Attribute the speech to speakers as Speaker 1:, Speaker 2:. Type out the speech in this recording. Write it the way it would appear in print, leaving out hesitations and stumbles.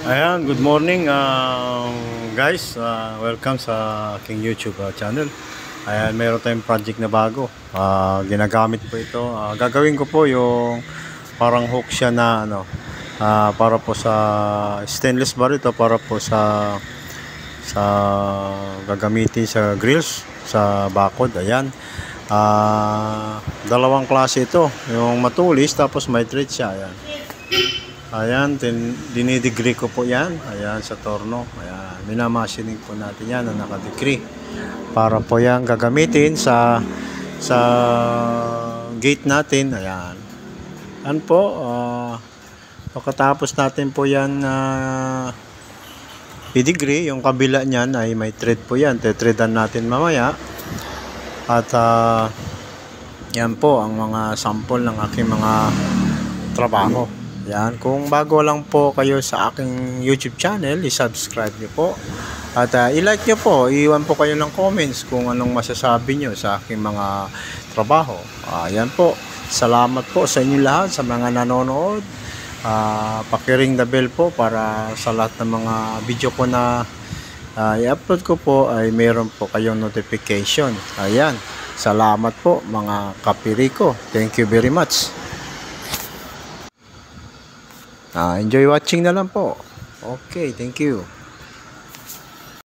Speaker 1: Ayan, good morning guys. Welcome sa aking YouTube channel. Ayan, mayroon tayong project na bago. Ginagamit po ito. Gagawin ko po yung parang hook siya na para po sa stainless bar ito, para po sa gagamitin sa grills, sa bakod. Ayan. Dalawang klase ito. Yung matulis tapos may thread siya. Ayan. Ayan, dinidegree ko po yan. Ayan, sa torno. Ayan, minamasining po natin yan na nakadegree. Para po yan gagamitin sa gate natin. Ayan. Ayan po, pagkatapos natin po yan i-degree, yung kabila niyan ay may thread po yan. Threadan natin mamaya. At yan po ang mga sample ng aking mga trabaho. Yan, kung bago lang po kayo sa aking YouTube channel, i-subscribe niyo po. At i-like niyo po, iwan po kayo ng comments kung anong masasabi niyo sa aking mga trabaho. Yan po. Salamat po sa inyo lahat, sa mga nanonood. Paki-ring the bell po para sa lahat ng mga video ko na i-upload ko po ay mayroon po kayong notification. Ayan. Salamat po mga kapiriko. Thank you very much. Enjoy watching na lang po. Okay, thank you.